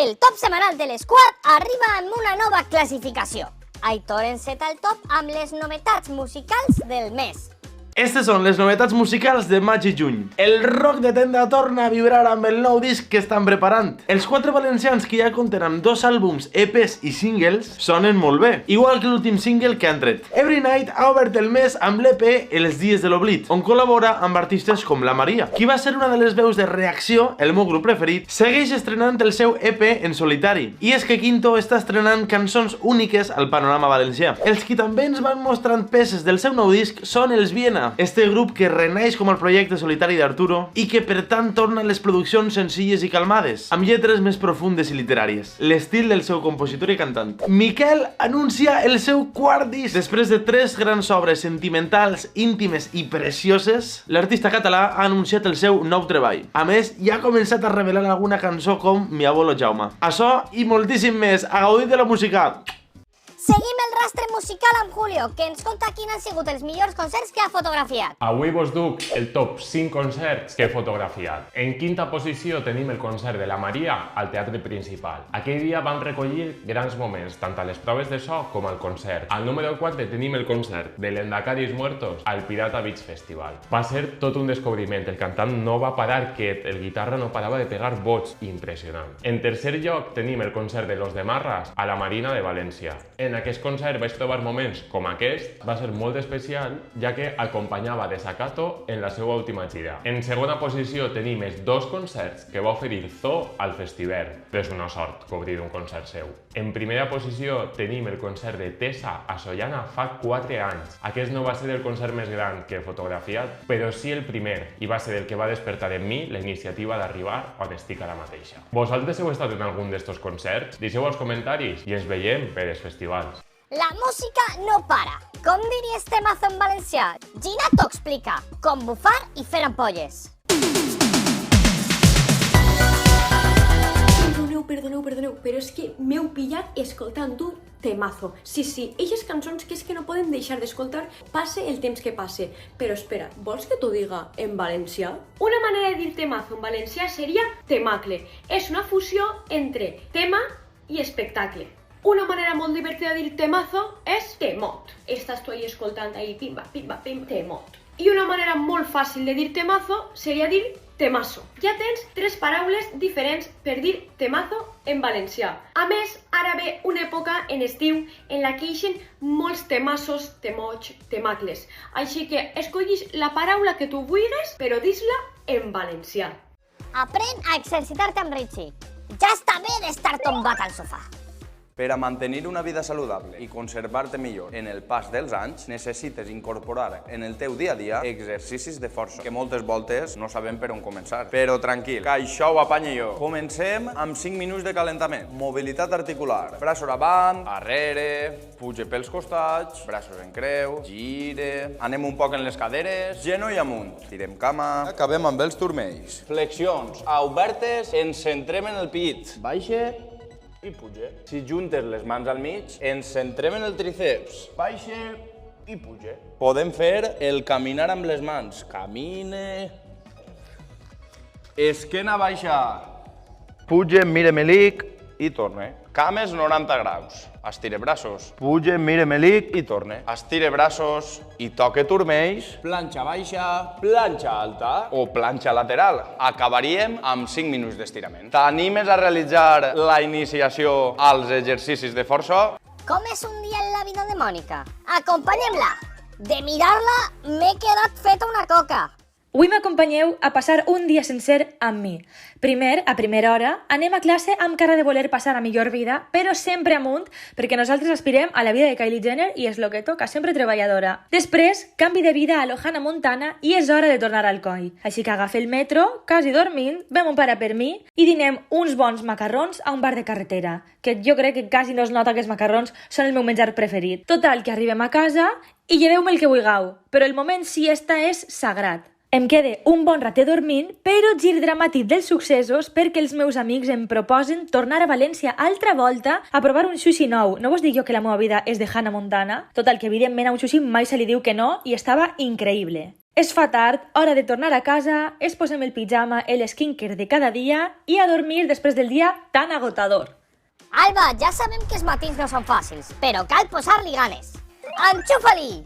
El top semanal de l'Squad arriba amb una nova classificació. Aitor enceta el top amb les novetats musicals del mes. Estes són les novetats musicals de maig i juny. El rock de tenda torna a vibrar amb el nou disc que estan preparant. Els 4 valencians que ja compten amb 2 àlbums, EPs i singles sonen molt bé, igual que l'últim single que han tret. Every Night ha obert el mes amb l'EP Els dies de l'oblit, on col·labora amb artistes com la Maria, qui va ser una de les veus de Reacció, el meu grup preferit, segueix estrenant el seu EP en solitari. I és que Quinto està estrenant cançons úniques al panorama valencià. Els qui també ens van mostrant peces del seu nou disc són els Viena, este grup que renaix com el projecte solitari d'Arturo i que per tant torna a les produccions senzilles i calmades, amb lletres més profundes i literàries, l'estil del seu compositor i cantant. Miquel anuncia el seu quart disc. Després de 3 grans obres sentimentals, íntimes i precioses, l'artista català ha anunciat el seu nou treball. A més, ja ha començat a revelar alguna cançó com Mi abuelo Jaume. Açò i moltíssim més. A gaudir de la música! Seguim el rastre musical amb Julio, que ens conta quins han sigut els millors concerts que ha fotografiat. Avui vos duc el top 5 concerts que he fotografiat. En quinta posició tenim el concert de la Maria al Teatre Principal. Aquell dia vam recollir grans moments, tant a les proves de so com al concert. Al número 4 tenim el concert de l'Endacaris Muertos al Pirata Beach Festival. Va ser tot un descobriment, el cantant no va parar quiet, el guitarra no parava de pegar bots, impressionant. En tercer lloc tenim el concert de Los de Marras a la Marina de València. En aquest concert vaig trobar moments com aquest, va ser molt especial, ja que acompanyava Desacato en la seva última gira. En segona posició tenim els 2 concerts que va oferir Zoo al Festiver. És una sort cobrir un concert seu. En primera posició tenim el concert de Tessa a Sollana fa 4 anys. Aquest no va ser el concert més gran que he fotografiat, però sí el primer, i va ser el que va despertar en mi la iniciativa d'arribar on estic ara mateixa. Vosaltres heu estat en algun d'estos concerts? Deixeu als comentaris i ens veiem per els festivals. La música no para. Com diria este mazo en valencià? Gina t'ho explica. Com bufar i fer ampolles. Perdoneu, però és que m'heu pillat escoltant un temazo. Sí, eixes cançons que és que no podem deixar d'escoltar, passe el temps que passe. Però espera, vols que t'ho diga en valencià? Una manera de dir temazo en valencià seria temacle. És una fusió entre tema i espectacle. Una manera molt divertida de dir temazo és temot. Estàs tu ahí escoltant ahí pimba, pim, temot. I una manera molt fàcil de dir temazo seria dir temazo. Ja tens 3 paraules diferents per dir temazo en valencià. A més, ara ve una època en estiu en la que eixen molts temazos, temots, temacles. Així que escollis la paraula que tu vulguis, però dis-la en valencià. Aprèn a exercitar-te amb Richie. Ja està bé d'estar tombat al sofà. Per a mantenir una vida saludable i conservar-te millor en el pas dels anys, necessites incorporar en el teu dia a dia exercicis de força, que moltes voltes no sabem per on començar. Però tranquil, que això ho apanye jo. Comencem amb 5 minuts de calentament. Mobilitat articular. Braços avant, arrere, puja pels costats, braços en creu, gire. Anem un poc en les caderes, genoll amunt. Tirem cama. Acabem amb els turmells. Flexions obertes, ens centrem en el pit. Baixa i puja. Si juntes les mans al mig, ens centrem en el tríceps. Baixa i puja. Podem fer el caminar amb les mans. Camine. Esquena baixa. Puja, mire melic i torne. Cames 90 graus. Estire braços. Puja, mire melic i torne. Estire braços i toque turmells. Planxa baixa, planxa alta o planxa lateral. Acabaríem amb 5 minuts d'estirament. T'animes a realitzar la iniciació als exercicis de força? Com és un dia en la vida de Mònica? Acompanyem-la. De mirar-la m'he quedat feta una coca. Avui m'acompanyeu a passar un dia sencer amb mi. Primer, a primera hora, anem a classe amb cara de voler passar a millor vida, però sempre amunt, perquè nosaltres aspirem a la vida de Kylie Jenner i és lo que toca, sempre treballadora. Després, canvi de vida a Lohana Montana i és hora de tornar al coll. Així que agafa el metro, quasi dormint, vam un para per mi i dinem uns bons macarrons a un bar de carretera, que jo crec que quasi no es nota que els macarrons són el meu menjar preferit. Total, que arribem a casa i lleveu-me el que vulgueu, però el moment siesta és sagrat. Em quede un bon ratet dormint, però gir dramàtic dels successos perquè els meus amics em proposen tornar a València altra volta a provar un sushi nou. No vos dic jo que la meva vida és de Hannah Montana? Total, que evidentment a un sushi mai se li diu que no i estava increïble. Es fa tard, hora de tornar a casa, es posem el pijama, el skincare de cada dia i a dormir després del dia tan agotador. Alba, ja sabem que els matins no són fàcils, però cal posar-li ganes. Enxufa-li!